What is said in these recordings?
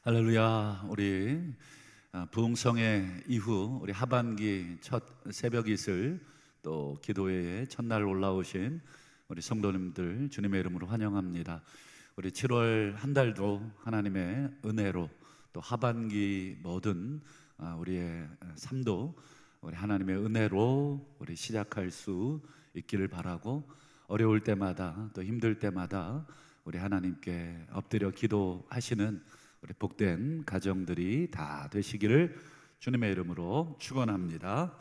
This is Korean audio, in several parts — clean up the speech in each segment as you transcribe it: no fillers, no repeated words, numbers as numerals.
할렐루야. 우리 부흥성회 이후 우리 하반기 첫 새벽 이슬 또 기도회의 첫날 올라오신 우리 성도님들 주님의 이름으로 환영합니다. 우리 7월 한 달도 하나님의 은혜로 또 하반기 모든 우리의 삶도 우리 하나님의 은혜로 우리 시작할 수 있기를 바라고, 어려울 때마다 또 힘들 때마다 우리 하나님께 엎드려 기도하시는 우리 복된 가정들이 다 되시기를 주님의 이름으로 축원합니다.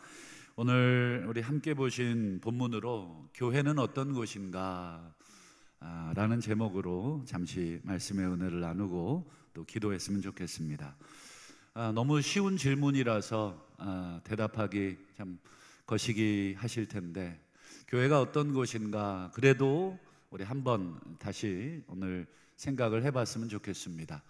오늘 우리 함께 보신 본문으로 교회는 어떤 곳인가 라는 제목으로 잠시 말씀의 은혜를 나누고 또 기도했으면 좋겠습니다. 너무 쉬운 질문이라서 대답하기 참 거시기 하실 텐데, 교회가 어떤 곳인가 그래도 우리 한번 다시 오늘 생각을 해봤으면 좋겠습니다.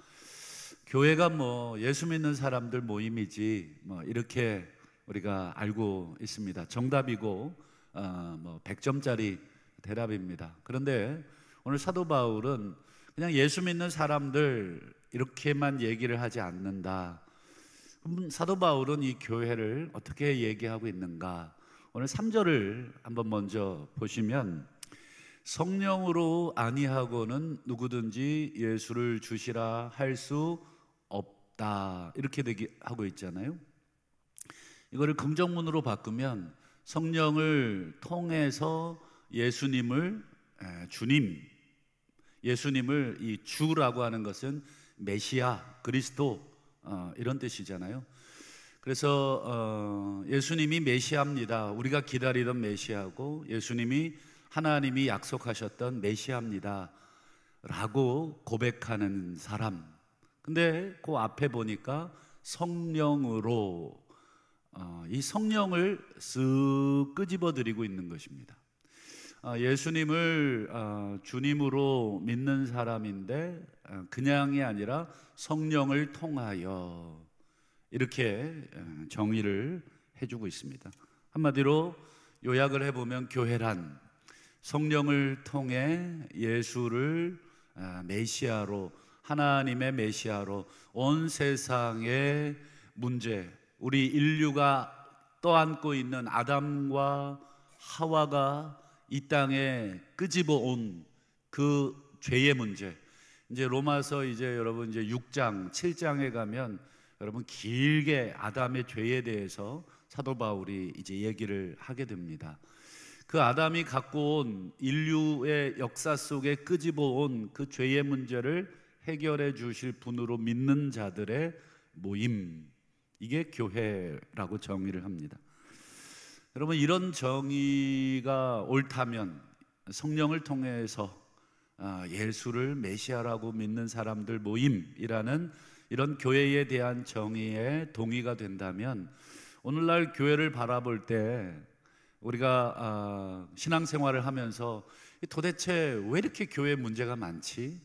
교회가 예수 믿는 사람들 모임이지 이렇게 우리가 알고 있습니다. 정답이고 100점짜리 대답입니다. 그런데 오늘 사도 바울은 그냥 예수 믿는 사람들 이렇게만 얘기를 하지 않는다. 그럼 사도 바울은 이 교회를 어떻게 얘기하고 있는가? 오늘 3절을 한번 먼저 보시면, 성령으로 아니하고는 누구든지 예수를 주시라 할 수 없다, 이렇게 하고 있잖아요. 이거를 긍정문으로 바꾸면 성령을 통해서 예수님을 주님, 예수님을 이 주라고 하는 것은 메시아, 그리스도 이런 뜻이잖아요. 그래서 예수님이 메시아입니다. 우리가 기다리던 메시아고 예수님이 하나님이 약속하셨던 메시아입니다 라고 고백하는 사람. 근데 그 앞에 보니까 성령으로 이 성령을 쓱 끄집어 드리고 있는 것입니다. 예수님을 주님으로 믿는 사람인데 그냥이 아니라 성령을 통하여, 이렇게 정의를 해주고 있습니다. 한마디로 요약을 해보면 교회란 성령을 통해 예수를 메시아로, 하나님의 메시아로 온 세상의 문제, 우리 인류가 떠안고 있는 아담과 하와가 이 땅에 끄집어 온 그 죄의 문제, 이제 로마서 여러분 6장, 7장에 가면 여러분 길게 아담의 죄에 대해서 사도 바울이 얘기를 하게 됩니다. 그 아담이 갖고 온 인류의 역사 속에 끄집어 온 그 죄의 문제를 해결해 주실 분으로 믿는 자들의 모임, 이게 교회라고 정의를 합니다. 여러분, 이런 정의가 옳다면 성령을 통해서 예수를 메시아라고 믿는 사람들 모임이라는 이런 교회에 대한 정의에 동의가 된다면, 오늘날 교회를 바라볼 때 우리가 신앙생활을 하면서 도대체 왜 이렇게 교회 문제가 많지?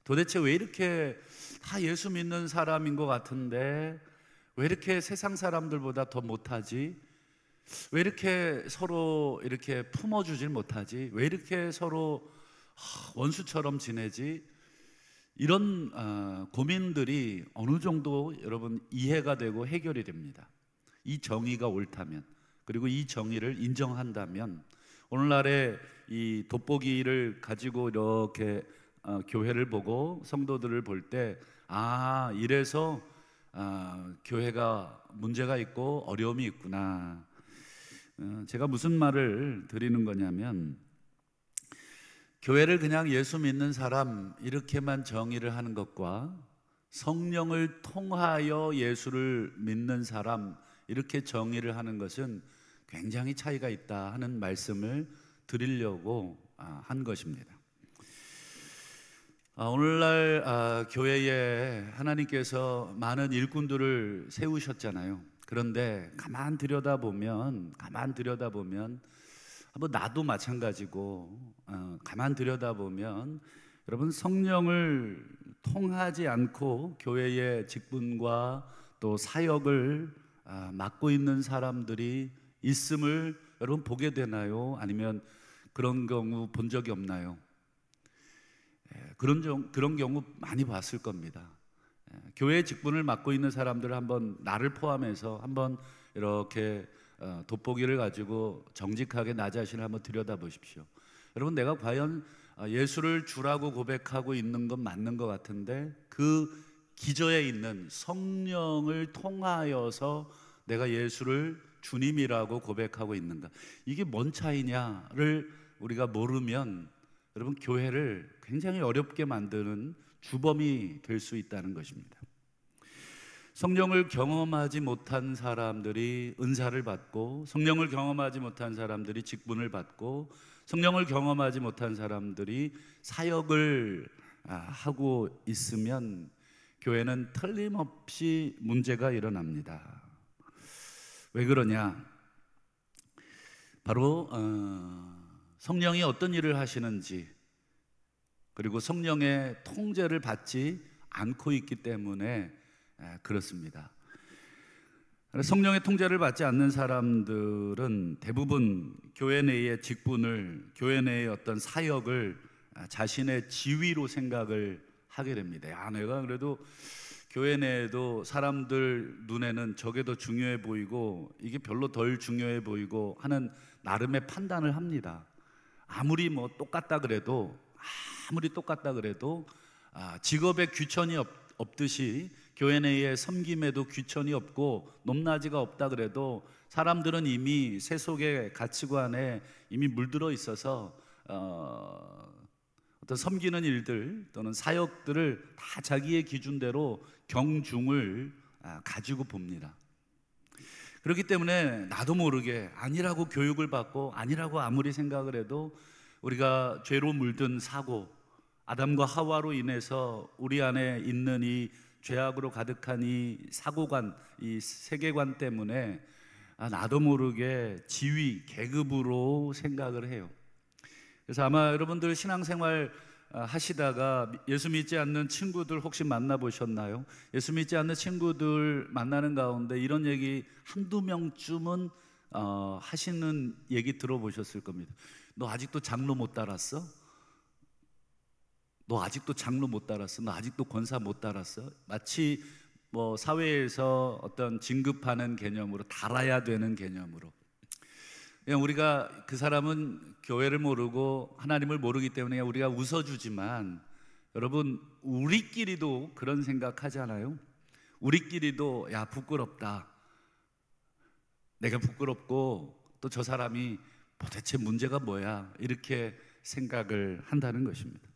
도대체 왜 이렇게 다 예수 믿는 사람인 것 같은데 왜 이렇게 세상 사람들보다 더 못하지? 왜 이렇게 서로 이렇게 품어주질 못하지? 왜 이렇게 서로 원수처럼 지내지? 이런 고민들이 어느 정도 여러분 이해가 되고 해결이 됩니다. 이 정의가 옳다면, 그리고 이 정의를 인정한다면, 오늘날의 이 돋보기를 가지고 이렇게 교회를 보고 성도들을 볼 때, 이래서 교회가 문제가 있고 어려움이 있구나. 제가 무슨 말을 드리는 거냐면, 교회를 그냥 예수 믿는 사람 이렇게만 정의를 하는 것과 성령을 통하여 예수를 믿는 사람 이렇게 정의를 하는 것은 굉장히 차이가 있다 하는 말씀을 드리려고 한 것입니다. 오늘날 교회에 하나님께서 많은 일꾼들을 세우셨잖아요. 그런데 가만 들여다보면 나도 마찬가지고, 가만 들여다보면 여러분, 성령을 통하지 않고 교회의 직분과 또 사역을 맡고 있는 사람들이 있음을 여러분 보게 되나요? 아니면 그런 경우 본 적이 없나요? 그런 경우 많이 봤을 겁니다. 교회 직분을 맡고 있는 사람들 한번 나를 포함해서 한번 이렇게 돋보기를 가지고 정직하게 나 자신을 한번 들여다보십시오. 여러분, 내가 과연 예수를 주라고 고백하고 있는 건 맞는 것 같은데 그 기저에 있는 성령을 통하여서 내가 예수를 주님이라고 고백하고 있는가? 이게 뭔 차이냐를 우리가 모르면 여러분, 교회를 굉장히 어렵게 만드는 주범이 될 수 있다는 것입니다. 성령을 경험하지 못한 사람들이 은사를 받고, 성령을 경험하지 못한 사람들이 직분을 받고, 성령을 경험하지 못한 사람들이 사역을 하고 있으면 교회는 틀림없이 문제가 일어납니다. 왜 그러냐? 바로 성령이 어떤 일을 하시는지, 그리고 성령의 통제를 받지 않고 있기 때문에 그렇습니다. 성령의 통제를 받지 않는 사람들은 대부분 교회 내의 직분을, 교회 내의 어떤 사역을 자신의 지위로 생각을 하게 됩니다. 내가 그래도 교회 내에도 사람들 눈에는 저게 더 중요해 보이고 이게 별로 덜 중요해 보이고 하는 나름의 판단을 합니다. 아무리 똑같다 그래도 직업에 귀천이 없듯이 교회 내의 섬김에도 귀천이 없고 높낮이가 없다 그래도 사람들은 이미 세속의 가치관에 이미 물들어 있어서 어떤 섬기는 일들 또는 사역들을 다 자기의 기준대로 경중을 가지고 봅니다. 그렇기 때문에 나도 모르게 아니라고 교육을 받고 아니라고 아무리 생각을 해도 우리가 죄로 물든 사고, 아담과 하와로 인해서 우리 안에 있는 이 죄악으로 가득한 이 사고관, 이 세계관 때문에 나도 모르게 지위, 계급으로 생각을 해요. 그래서 아마 여러분들 신앙생활 하시다가 예수 믿지 않는 친구들 혹시 만나보셨나요? 예수 믿지 않는 친구들 만나는 가운데 이런 얘기 한두 명쯤은 하시는 얘기 들어보셨을 겁니다. 너 아직도 장로 못 달았어? 너 아직도 장로 못 달았어? 너 아직도 권사 못 달았어? 마치 사회에서 어떤 진급하는 개념으로, 달아야 되는 개념으로. 그냥 우리가 그 사람은 교회를 모르고 하나님을 모르기 때문에 우리가 웃어주지만, 여러분, 우리끼리도 그런 생각하잖아요. 우리끼리도 야, 부끄럽다, 내가 부끄럽고 또 저 사람이 도대체 문제가 뭐야, 이렇게 생각을 한다는 것입니다.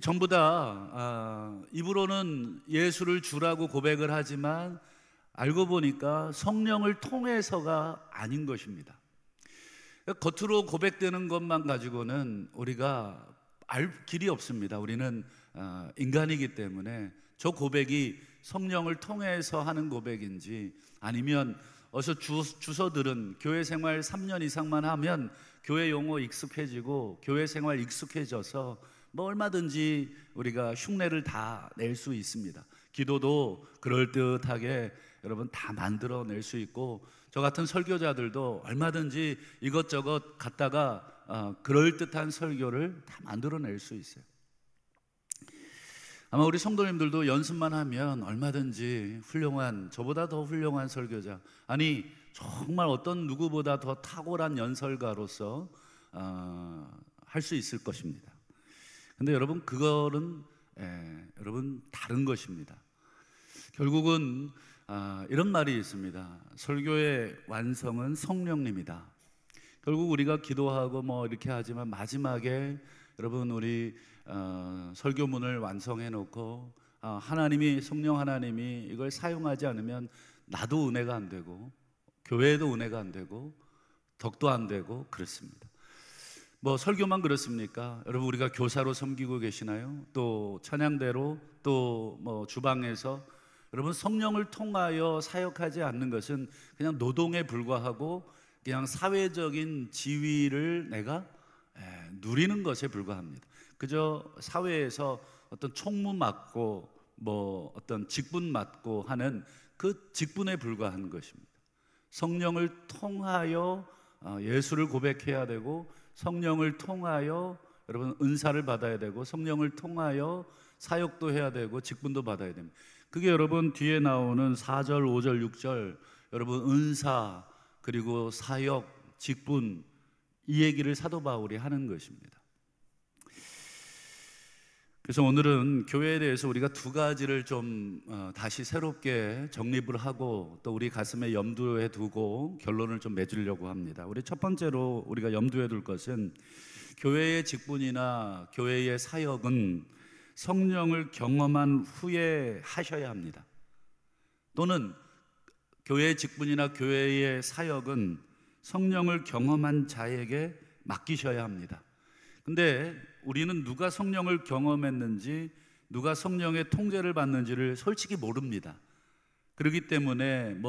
전부 다 입으로는 예수를 주라고 고백을 하지만 알고 보니까 성령을 통해서가 아닌 것입니다. 겉으로 고백되는 것만 가지고는 우리가 알 길이 없습니다. 우리는 인간이기 때문에 저 고백이 성령을 통해서 하는 고백인지, 아니면 어서 주서 들은 교회 생활 3년 이상만 하면 교회 용어 익숙해지고 교회 생활 익숙해져서 얼마든지 우리가 흉내를 다 낼 수 있습니다. 기도도 그럴듯하게 여러분 다 만들어낼 수 있고, 저 같은 설교자들도 얼마든지 이것저것 갖다가 그럴듯한 설교를 다 만들어낼 수 있어요. 아마 우리 성도님들도 연습만 하면 얼마든지 훌륭한, 저보다 더 훌륭한 설교자, 아니 정말 어떤 누구보다 더 탁월한 연설가로서 할 수 있을 것입니다. 근데 여러분, 그거는 여러분 다른 것입니다. 결국은 이런 말이 있습니다. 설교의 완성은 성령님이다. 결국 우리가 기도하고 이렇게 하지만 마지막에 여러분, 우리 설교문을 완성해 놓고 하나님이, 성령 하나님이 이걸 사용하지 않으면 나도 은혜가 안 되고 교회에도 은혜가 안 되고 덕도 안 되고 그렇습니다. 설교만 그렇습니까? 여러분, 우리가 교사로 섬기고 계시나요? 또 찬양대로, 또 주방에서 여러분, 성령을 통하여 사역하지 않는 것은 그냥 노동에 불과하고 그냥 사회적인 지위를 내가 누리는 것에 불과합니다. 그저 사회에서 어떤 총무 맡고 어떤 직분 맡고 하는 그 직분에 불과한 것입니다. 성령을 통하여 예수를 고백해야 되고, 성령을 통하여 여러분 은사를 받아야 되고, 성령을 통하여 사역도 해야 되고 직분도 받아야 됩니다. 그게 여러분 뒤에 나오는 4절, 5절, 6절 여러분 은사 그리고 사역, 직분 이 얘기를 사도 바울이 하는 것입니다. 그래서 오늘은 교회에 대해서 우리가 두 가지를 좀 다시 새롭게 정립을 하고 또 우리 가슴에 염두에 두고 결론을 좀 맺으려고 합니다. 우리 첫 번째로 우리가 염두에 둘 것은 교회의 직분이나 교회의 사역은 성령을 경험한 후에 하셔야 합니다. 또는 교회의 직분이나 교회의 사역은 성령을 경험한 자에게 맡기셔야 합니다. 근데 우리는 누가 성령을 경험했는지 누가 성령의 통제를 받는지를 솔직히 모릅니다. 그렇기 때문에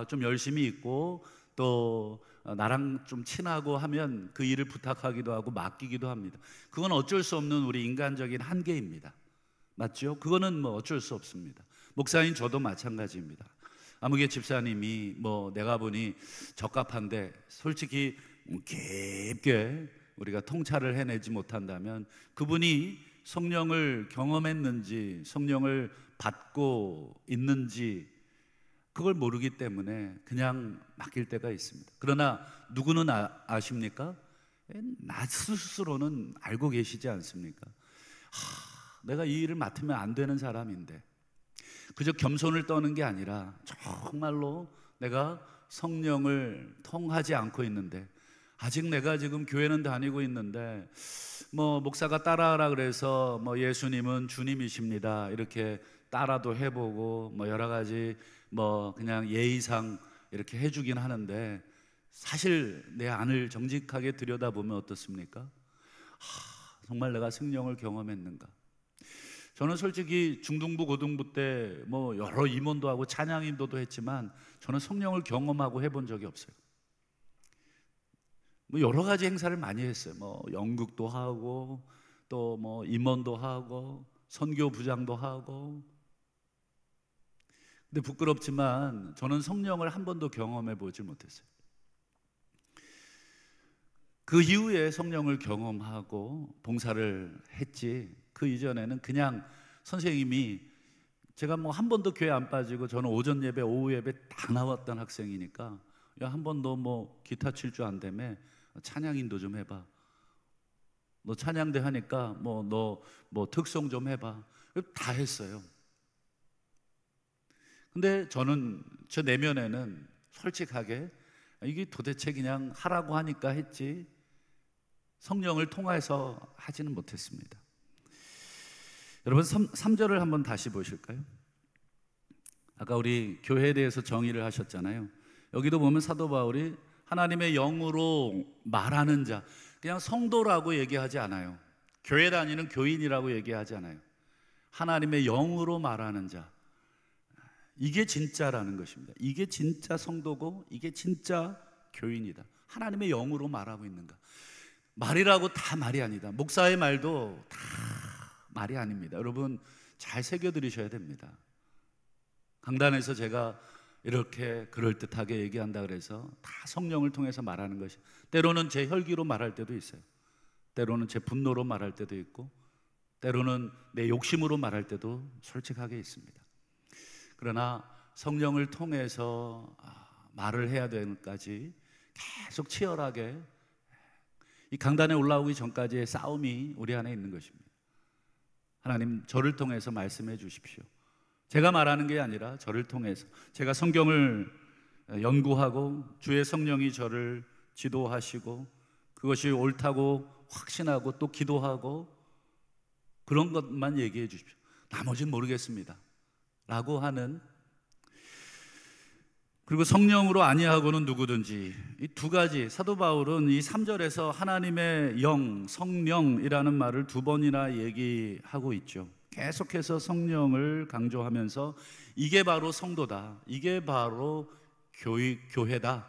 좀 열심히 있고 또 나랑 좀 친하고 하면 그 일을 부탁하기도 하고 맡기기도 합니다. 그건 어쩔 수 없는 우리 인간적인 한계입니다. 맞죠? 그거는 어쩔 수 없습니다. 목사인 저도 마찬가지입니다. 아무개 집사님이 내가 보니 적합한데 솔직히 깊게 우리가 통찰을 해내지 못한다면 그분이 성령을 경험했는지 성령을 받고 있는지 그걸 모르기 때문에 그냥 맡길 때가 있습니다. 그러나 누구는 아십니까? 나 스스로는 알고 계시지 않습니까? 내가 이 일을 맡으면 안 되는 사람인데 그저 겸손을 떠는 게 아니라 정말로 내가 성령을 통하지 않고 있는데 아직 내가 지금 교회는 다니고 있는데 목사가 따라하라 그래서 예수님은 주님이십니다 이렇게 따라도 해보고 여러 가지 그냥 예의상 이렇게 해주긴 하는데 사실 내 안을 정직하게 들여다보면 어떻습니까? 정말 내가 성령을 경험했는가? 저는 솔직히 중등부 고등부 때 여러 임원도 하고 찬양 인도도 했지만 저는 성령을 경험하고 해본 적이 없어요. 여러 가지 행사를 많이 했어요. 연극도 하고 또 임원도 하고 선교 부장도 하고. 근데 부끄럽지만 저는 성령을 한 번도 경험해 보지 못했어요. 그 이후에 성령을 경험하고 봉사를 했지 그 이전에는 그냥 선생님이 제가 한 번도 교회 안 빠지고 저는 오전 예배 오후 예배 다 나왔던 학생이니까 야, 한 번도 기타 칠 줄 안다며 찬양 인도 좀 해봐. 너 찬양대 하니까 너 특송 좀 해봐. 다 했어요. 근데 저는 저 내면에는 솔직하게 이게 도대체 그냥 하라고 하니까 했지 성령을 통해서 하지는 못했습니다. 여러분 3절을 한번 다시 보실까요? 아까 우리 교회에 대해서 정의를 하셨잖아요. 여기도 보면 사도 바울이 하나님의 영으로 말하는 자, 그냥 성도라고 얘기하지 않아요. 교회 다니는 교인이라고 얘기하지 않아요. 하나님의 영으로 말하는 자, 이게 진짜라는 것입니다. 이게 진짜 성도고 이게 진짜 교인이다. 하나님의 영으로 말하고 있는가? 말이라고 다 말이 아니다. 목사의 말도 다 말이 아닙니다. 여러분 잘 새겨들으셔야 됩니다. 강단에서 제가 이렇게 그럴듯하게 얘기한다 그래서 다 성령을 통해서 말하는 것이, 때로는 제 혈기로 말할 때도 있어요. 때로는 제 분노로 말할 때도 있고 때로는 내 욕심으로 말할 때도 솔직하게 있습니다. 그러나 성령을 통해서 말을 해야 되는까지 계속 치열하게 이 강단에 올라오기 전까지의 싸움이 우리 안에 있는 것입니다. 하나님, 저를 통해서 말씀해 주십시오. 제가 말하는 게 아니라 저를 통해서, 제가 성경을 연구하고 주의 성령이 저를 지도하시고 그것이 옳다고 확신하고 또 기도하고 그런 것만 얘기해 주십시오. 나머지는 모르겠습니다 라고 하는, 그리고 성령으로 아니하고는 누구든지, 이 두 가지, 사도 바울은 이 3절에서 하나님의 영, 성령이라는 말을 두 번이나 얘기하고 있죠. 계속해서 성령을 강조하면서 이게 바로 성도다, 이게 바로 교회다.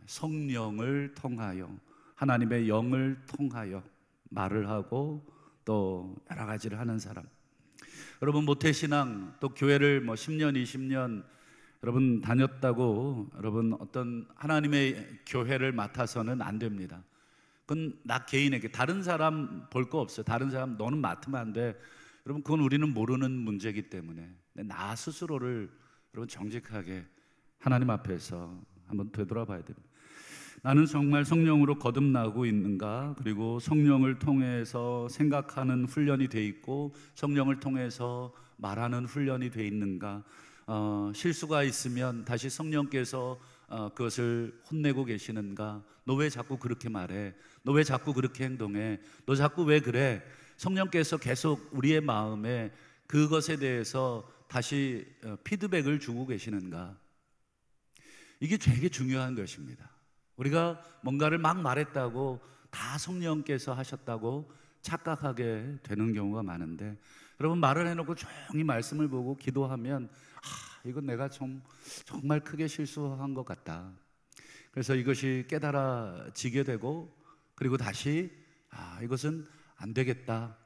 성령을 통하여, 하나님의 영을 통하여 말을 하고 또 여러 가지를 하는 사람. 여러분 모태신앙 또 교회를 10년 20년 여러분 다녔다고 여러분 어떤 하나님의 교회를 맡아서는 안 됩니다. 그건 나 개인에게, 다른 사람 볼 거 없어요. 다른 사람 너는 맡으면 안 돼, 여러분 그건 우리는 모르는 문제이기 때문에 나 스스로를 여러분 정직하게 하나님 앞에서 한번 되돌아봐야 됩니다. 나는 정말 성령으로 거듭나고 있는가? 그리고 성령을 통해서 생각하는 훈련이 돼 있고 성령을 통해서 말하는 훈련이 돼 있는가? 실수가 있으면 다시 성령께서 그것을 혼내고 계시는가? 너 왜 자꾸 그렇게 말해? 너 왜 자꾸 그렇게 행동해? 너 자꾸 왜 그래? 성령께서 계속 우리의 마음에 그것에 대해서 다시 피드백을 주고 계시는가? 이게 되게 중요한 것입니다. 우리가 뭔가를 막 말했다고 다 성령께서 하셨다고 착각하게 되는 경우가 많은데, 여러분 말을 해놓고 조용히 말씀을 보고 기도하면 이건 내가 정말 크게 실수한 것 같다. 그래서 이것이 깨달아지게 되고, 그리고 다시 이것은 안 되겠다,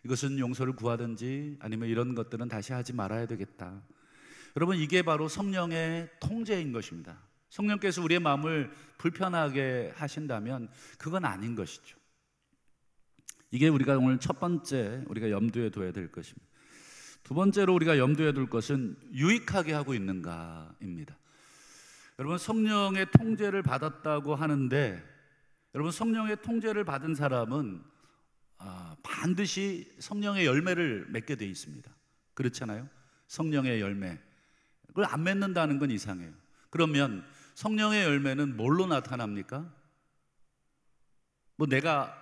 이것은 용서를 구하든지 아니면 이런 것들은 다시 하지 말아야 되겠다. 여러분 이게 바로 성령의 통제인 것입니다. 성령께서 우리의 마음을 불편하게 하신다면 그건 아닌 것이죠. 이게 우리가 오늘 첫 번째 우리가 염두에 둬야 될 것입니다. 두 번째로 우리가 염두에 둘 것은 유익하게 하고 있는가입니다. 여러분 성령의 통제를 받았다고 하는데, 여러분 성령의 통제를 받은 사람은 반드시 성령의 열매를 맺게 돼 있습니다. 그렇잖아요? 성령의 열매, 그걸 안 맺는다는 건 이상해요. 그러면 성령의 열매는 뭘로 나타납니까? 내가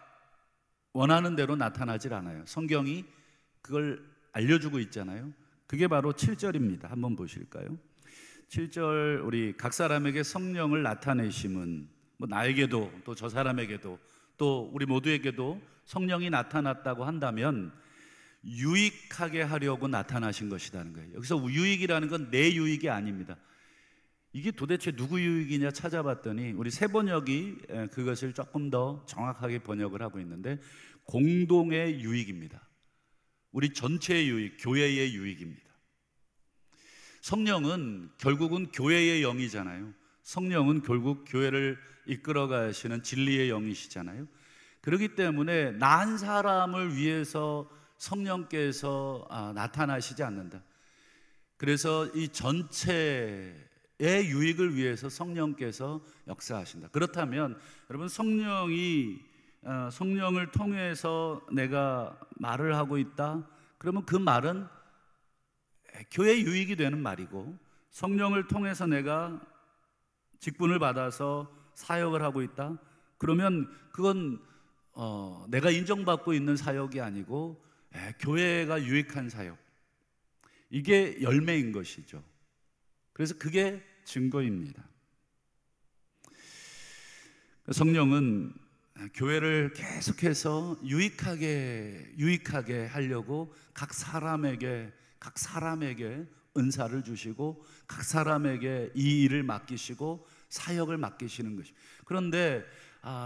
원하는 대로 나타나질 않아요. 성경이 그걸 알려주고 있잖아요. 그게 바로 7절입니다. 한번 보실까요? 7절, 우리 각 사람에게 성령을 나타내심은 나에게도 또 저 사람에게도 또 우리 모두에게도 성령이 나타났다고 한다면 유익하게 하려고 나타나신 것이라는 거예요. 여기서 유익이라는 건 내 유익이 아닙니다. 이게 도대체 누구 유익이냐 찾아봤더니 우리 새 번역이 그것을 조금 더 정확하게 번역을 하고 있는데, 공동의 유익입니다. 우리 전체의 유익, 교회의 유익입니다. 성령은 결국은 교회의 영이잖아요. 성령은 결국 교회를 이끌어 가시는 진리의 영이시잖아요. 그렇기 때문에 나 한 사람을 위해서 성령께서 나타나시지 않는다. 그래서 이 전체의 유익을 위해서 성령께서 역사하신다. 그렇다면 여러분 성령을 통해서 내가 말을 하고 있다, 그러면 그 말은 교회 유익이 되는 말이고, 성령을 통해서 내가 직분을 받아서 사역을 하고 있다, 그러면 그건 내가 인정받고 있는 사역이 아니고 교회가 유익한 사역, 이게 열매인 것이죠. 그래서 그게 증거입니다. 성령은 교회를 계속해서 유익하게 하려고 각 사람에게 은사를 주시고 각 사람에게 이 일을 맡기시고 사역을 맡기시는 것입니다. 그런데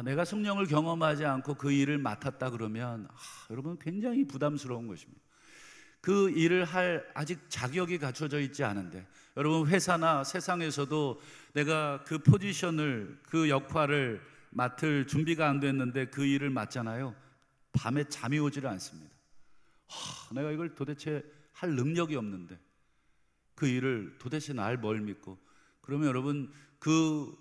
내가 성령을 경험하지 않고 그 일을 맡았다 그러면 여러분 굉장히 부담스러운 것입니다. 그 일을 할 아직 자격이 갖춰져 있지 않은데, 여러분 회사나 세상에서도 내가 그 포지션을, 그 역할을 맡을 준비가 안 됐는데 그 일을 맡잖아요. 밤에 잠이 오지를 않습니다. 내가 이걸 도대체 할 능력이 없는데 그 일을 도대체 날 뭘 믿고, 그러면 여러분 그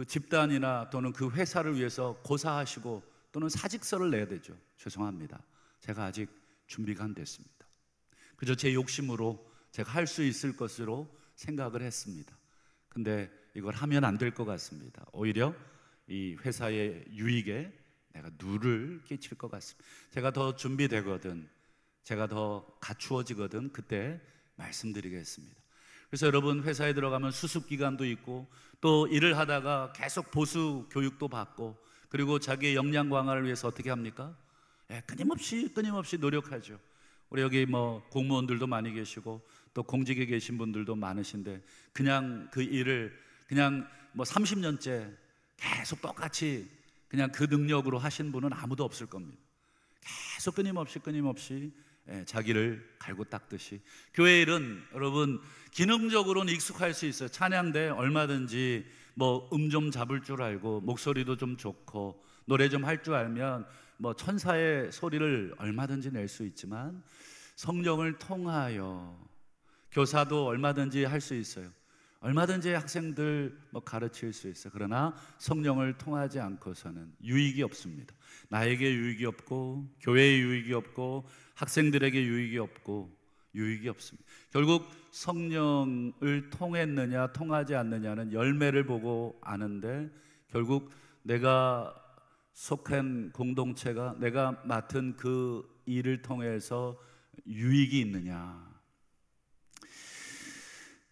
집단이나 또는 그 회사를 위해서 고사하시고 또는 사직서를 내야 되죠. 죄송합니다, 제가 아직 준비가 안 됐습니다. 그저 제 욕심으로 제가 할 수 있을 것으로 생각을 했습니다. 근데 이걸 하면 안 될 것 같습니다. 오히려 이 회사의 유익에 내가 누를 끼칠 것 같습니다. 제가 더 준비되거든, 제가 더 갖추어지거든, 그때 말씀드리겠습니다. 그래서 여러분 회사에 들어가면 수습기간도 있고 또 일을 하다가 계속 보수 교육도 받고, 그리고 자기의 역량 강화를 위해서 어떻게 합니까? 끊임없이 노력하죠. 우리 여기 공무원들도 많이 계시고 또 공직에 계신 분들도 많으신데, 그냥 그 일을 그냥 30년째 계속 똑같이 그냥 그 능력으로 하신 분은 아무도 없을 겁니다. 계속 끊임없이 자기를 갈고 닦듯이. 교회 일은 여러분 기능적으로는 익숙할 수 있어요. 찬양대 얼마든지 좀 잡을 줄 알고 목소리도 좀 좋고 노래 좀 할 줄 알면 천사의 소리를 얼마든지 낼 수 있지만, 성령을 통하여. 교사도 얼마든지 할 수 있어요. 얼마든지 학생들 가르칠 수 있어요. 그러나 성령을 통하지 않고서는 유익이 없습니다. 나에게 유익이 없고, 교회에 유익이 없고, 학생들에게 유익이 없고, 유익이 없습니다. 결국 성령을 통했느냐 통하지 않느냐는 열매를 보고 아는데, 결국 내가 속한 공동체가, 내가 맡은 그 일을 통해서 유익이 있느냐.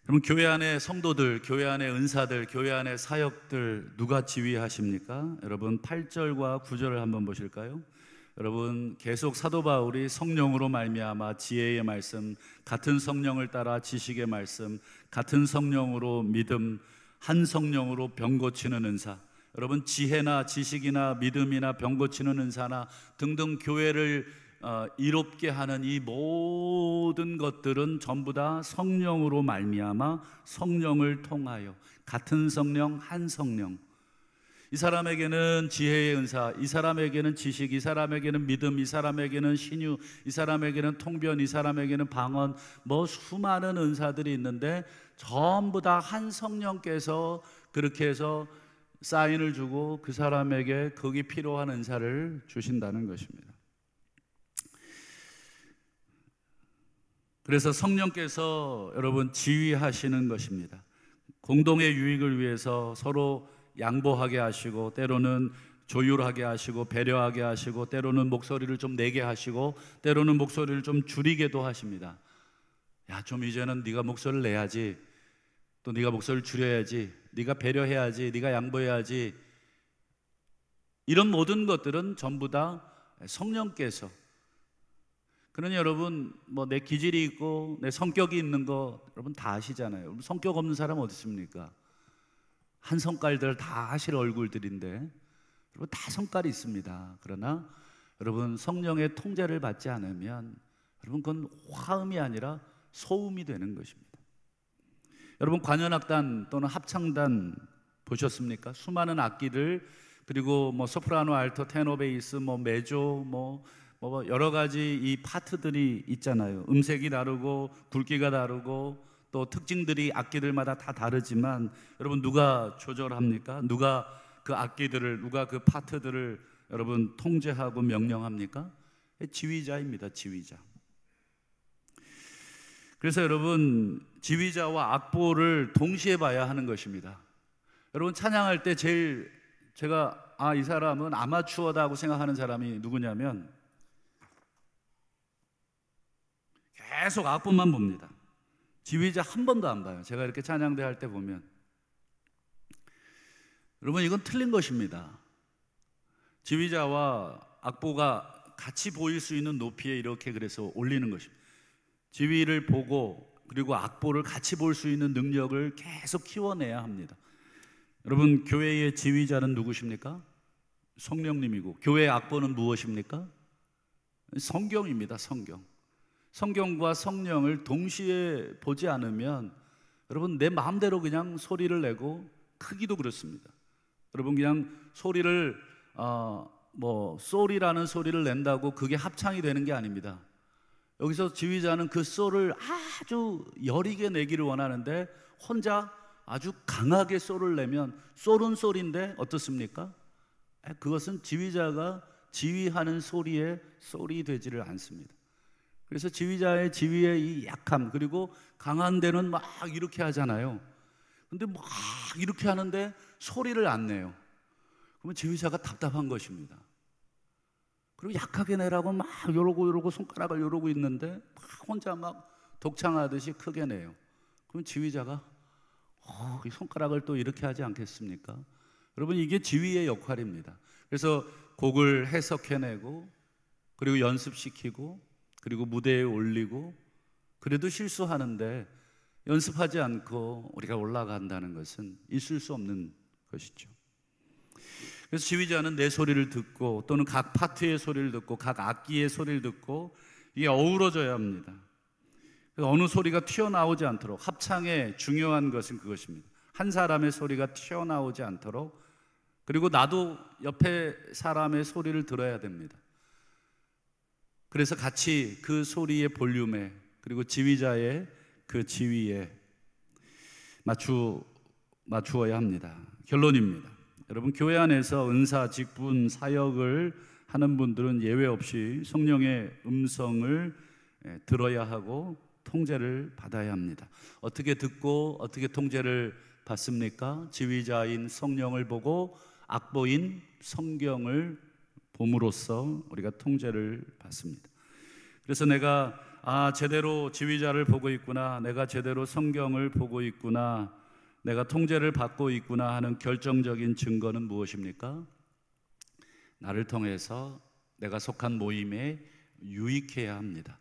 그럼 교회 안에 성도들, 교회 안에 은사들, 교회 안에 사역들 누가 지휘하십니까? 여러분 8절과 9절을 한번 보실까요? 여러분 계속 사도 바울이 성령으로 말미암아 지혜의 말씀, 같은 성령을 따라 지식의 말씀, 같은 성령으로 믿음, 한 성령으로 병 고치는 은사. 여러분 지혜나 지식이나 믿음이나 병 고치는 은사나 등등 교회를 이롭게 하는 이 모든 것들은 전부 다 성령으로 말미암아, 성령을 통하여, 같은 성령, 한 성령. 이 사람에게는 지혜의 은사, 이 사람에게는 지식, 이 사람에게는 믿음, 이 사람에게는 신유, 이 사람에게는 통변, 이 사람에게는 방언, 수많은 은사들이 있는데 전부 다 한 성령께서 그렇게 해서 사인을 주고 그 사람에게 거기 필요한 은사를 주신다는 것입니다. 그래서 성령께서 여러분 지휘하시는 것입니다. 공동의 유익을 위해서 서로 양보하게 하시고, 때로는 조율하게 하시고, 배려하게 하시고, 때로는 목소리를 좀 내게 하시고, 때로는 목소리를 좀 줄이게도 하십니다. 야, 좀 이제는 네가 목소리를 내야지, 또 네가 목소리를 줄여야지, 네가 배려해야지, 네가 양보해야지. 이런 모든 것들은 전부 다 성령께서. 그러니 여러분 내 기질이 있고 내 성격이 있는 거 여러분 다 아시잖아요. 성격 없는 사람 어디 있습니까? 한 성깔들 다 하실 얼굴들인데 여러분 다 성깔이 있습니다. 그러나 여러분 성령의 통제를 받지 않으면 여러분 그건 화음이 아니라 소음이 되는 것입니다. 여러분 관현악단 또는 합창단 보셨습니까? 수많은 악기들, 그리고 소프라노, 알토, 테너, 베이스, 메조, 여러 가지 이 파트들이 있잖아요. 음색이 다르고 굵기가 다르고 또 특징들이 악기들마다 다 다르지만 여러분 누가 조절합니까? 누가 그 악기들을, 누가 그 파트들을 여러분 통제하고 명령합니까? 지휘자입니다. 지휘자. 그래서 여러분 지휘자와 악보를 동시에 봐야 하는 것입니다. 여러분 찬양할 때 제일 제가 이 사람은 아마추어다 하고 생각하는 사람이 누구냐면 계속 악보만 봅니다. 지휘자 한 번도 안 봐요. 제가 이렇게 찬양대 할 때 보면 여러분 이건 틀린 것입니다. 지휘자와 악보가 같이 보일 수 있는 높이에 이렇게 그래서 올리는 것입니다. 지휘를 보고 그리고 악보를 같이 볼 수 있는 능력을 계속 키워내야 합니다. 여러분 교회의 지휘자는 누구십니까? 성령님이고, 교회의 악보는 무엇입니까? 성경입니다. 성경. 성경과 성령을 동시에 보지 않으면 여러분 내 마음대로 그냥 소리를 내고, 크기도 그렇습니다. 여러분 그냥 소리를 소리라는 소리를 낸다고 그게 합창이 되는 게 아닙니다. 여기서 지휘자는 그 소를 아주 여리게 내기를 원하는데 혼자 아주 강하게 소를 내면 쏠은 소리인데 어떻습니까? 그것은 지휘자가 지휘하는 소리에 소리 되지를 않습니다. 그래서 지휘자의 지휘의 이 약함, 그리고 강한 데는 막 이렇게 하잖아요. 근데 막 이렇게 하는데 소리를 안 내요. 그러면 지휘자가 답답한 것입니다. 그리고 약하게 내라고 막 요러고 손가락을 요러고 있는데 막 혼자 막 독창하듯이 크게 내요. 그럼 지휘자가 이 손가락을 또 이렇게 하지 않겠습니까? 여러분 이게 지휘의 역할입니다. 그래서 곡을 해석해내고, 그리고 연습시키고, 그리고 무대에 올리고, 그래도 실수하는데 연습하지 않고 우리가 올라간다는 것은 있을 수 없는 것이죠. 그래서 지휘자는 내 소리를 듣고, 또는 각 파트의 소리를 듣고, 각 악기의 소리를 듣고, 이게 어우러져야 합니다. 어느 소리가 튀어나오지 않도록, 합창의 중요한 것은 그것입니다. 한 사람의 소리가 튀어나오지 않도록, 그리고 나도 옆에 사람의 소리를 들어야 됩니다. 그래서 같이 그 소리의 볼륨에 그리고 지휘자의 그 지위에 맞추어야 합니다. 결론입니다. 여러분, 교회 안에서 은사, 직분, 사역을 하는 분들은 예외 없이 성령의 음성을 들어야 하고 통제를 받아야 합니다. 어떻게 듣고 어떻게 통제를 받습니까? 지휘자인 성령을 보고 악보인 성경을 봄으로써 우리가 통제를 받습니다. 그래서 내가 제대로 지휘자를 보고 있구나, 내가 제대로 성경을 보고 있구나, 내가 통제를 받고 있구나 하는 결정적인 증거는 무엇입니까? 나를 통해서 내가 속한 모임에 유익해야 합니다.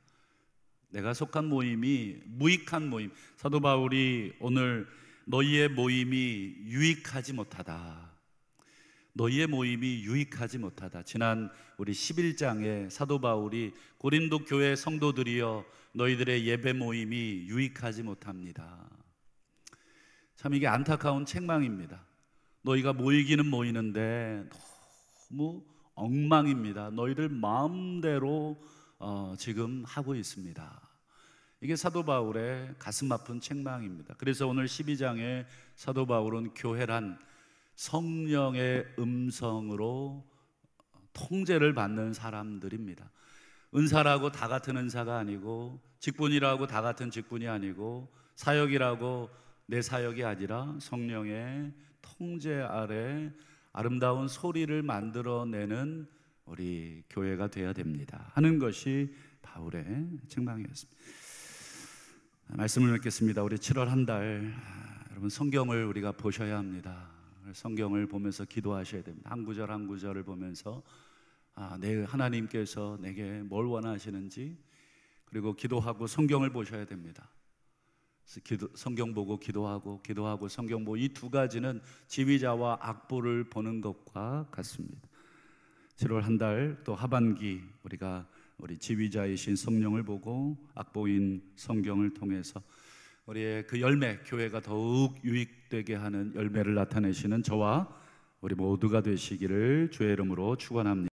내가 속한 모임이 무익한 모임, 사도 바울이 오늘 너희의 모임이 유익하지 못하다, 너희의 모임이 유익하지 못하다. 지난 우리 11장에 사도 바울이 고린도 교회 성도들이여 너희들의 예배 모임이 유익하지 못합니다. 참 이게 안타까운 책망입니다. 너희가 모이기는 모이는데 너무 엉망입니다. 너희들 마음대로 지금 하고 있습니다. 이게 사도 바울의 가슴 아픈 책망입니다. 그래서 오늘 12장에 사도 바울은 교회란 성령의 음성으로 통제를 받는 사람들입니다. 은사라고 다 같은 은사가 아니고, 직분이라고 다 같은 직분이 아니고, 사역이라고 내 사역이 아니라 성령의 통제 아래 아름다운 소리를 만들어내는 우리 교회가 되어야 됩니다 하는 것이 바울의 책망이었습니다. 말씀을 읽겠습니다. 우리 7월 한 달 여러분 성경을 우리가 보셔야 합니다. 성경을 보면서 기도하셔야 됩니다. 한 구절 한 구절을 보면서 내 하나님께서 내게 뭘 원하시는지, 그리고 기도하고 성경을 보셔야 됩니다. 성경 보고 기도하고 성경 보고, 이 두 가지는 지휘자와 악보를 보는 것과 같습니다. 7월 한 달 또 하반기 우리가 우리 지휘자이신 성령을 보고 악보인 성경을 통해서 우리의 그 열매, 교회가 더욱 유익되게 하는 열매를 나타내시는 저와 우리 모두가 되시기를 주의 이름으로 축원합니다.